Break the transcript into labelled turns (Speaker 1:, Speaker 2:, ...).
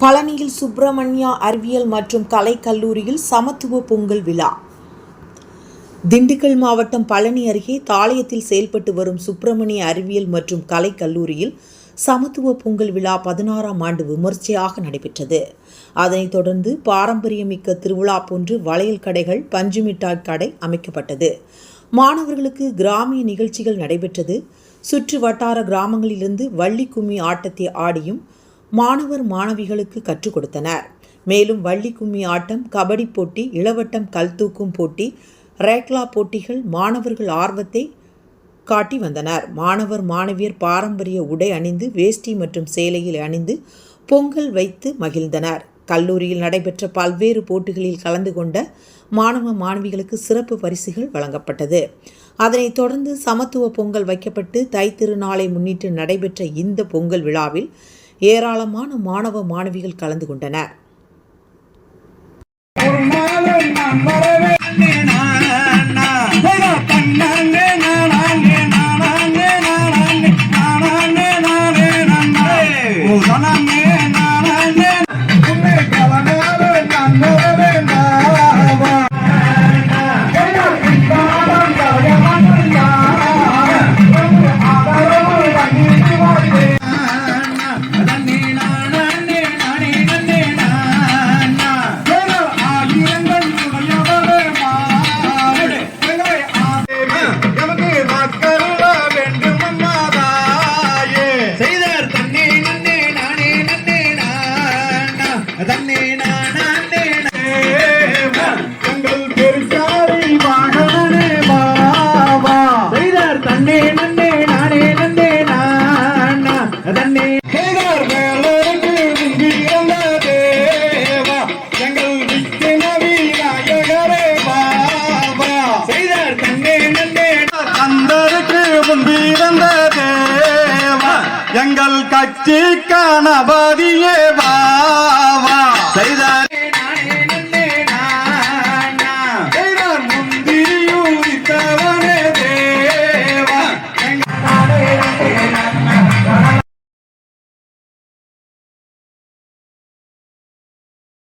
Speaker 1: பழனியில் சுப்பிரமணியா அறிவியல் மற்றும் கலை கல்லூரியில் சமத்துவ பொங்கல் விழா. திண்டுக்கல் மாவட்டம் பழனி அருகே தாளையத்தில் செயல்பட்டு வரும் சுப்பிரமணிய அறிவியல் மற்றும் கலை கல்லூரியில் சமத்துவ பொங்கல் விழா 16ஆம் ஆண்டு விமர்சையாக நடைபெற்றது. அதனைத் தொடர்ந்து பாரம்பரியமிக்க திருவிழா போன்று வளையல் கடைகள், பஞ்சு மிட்டாய் கடை அமைக்கப்பட்டது. மாணவர்களுக்கு கிராமிய நிகழ்ச்சிகள் நடைபெற்றது. சுற்று வட்டார கிராமங்களிலிருந்து வள்ளி கும்மி ஆட்டத்தை ஆடியும் மாணவர் மாணவிகளுக்கு கற்றுக் கொடுத்தனர். மேலும் வள்ளி கும்மி ஆட்டம், கபடி போட்டி, இளவட்டம், கல் தூக்கும் போட்டி, ரேக்லா போட்டிகள் மாணவர்கள் ஆர்வத்தை காட்டி வந்தனர். மாணவர் மாணவியர் பாரம்பரிய உடை அணிந்து வேஷ்டி மற்றும் சேலையில் அணிந்து பொங்கல் வைத்து மகிழ்ந்தனர். கல்லூரியில் நடைபெற்ற பல்வேறு போட்டிகளில் கலந்து கொண்ட மாணவ மாணவிகளுக்கு சிறப்பு பரிசுகள் வழங்கப்பட்டது. அதனைத் தொடர்ந்து சமத்துவ பொங்கல் வைக்கப்பட்டு தை திருநாளை முன்னிட்டு நடைபெற்ற இந்த பொங்கல் விழாவில் ஏராளமான மாணவ மாணவிகள் கலந்து கொண்டனர்.
Speaker 2: எங்கள் கட்சி கணபதியே வா.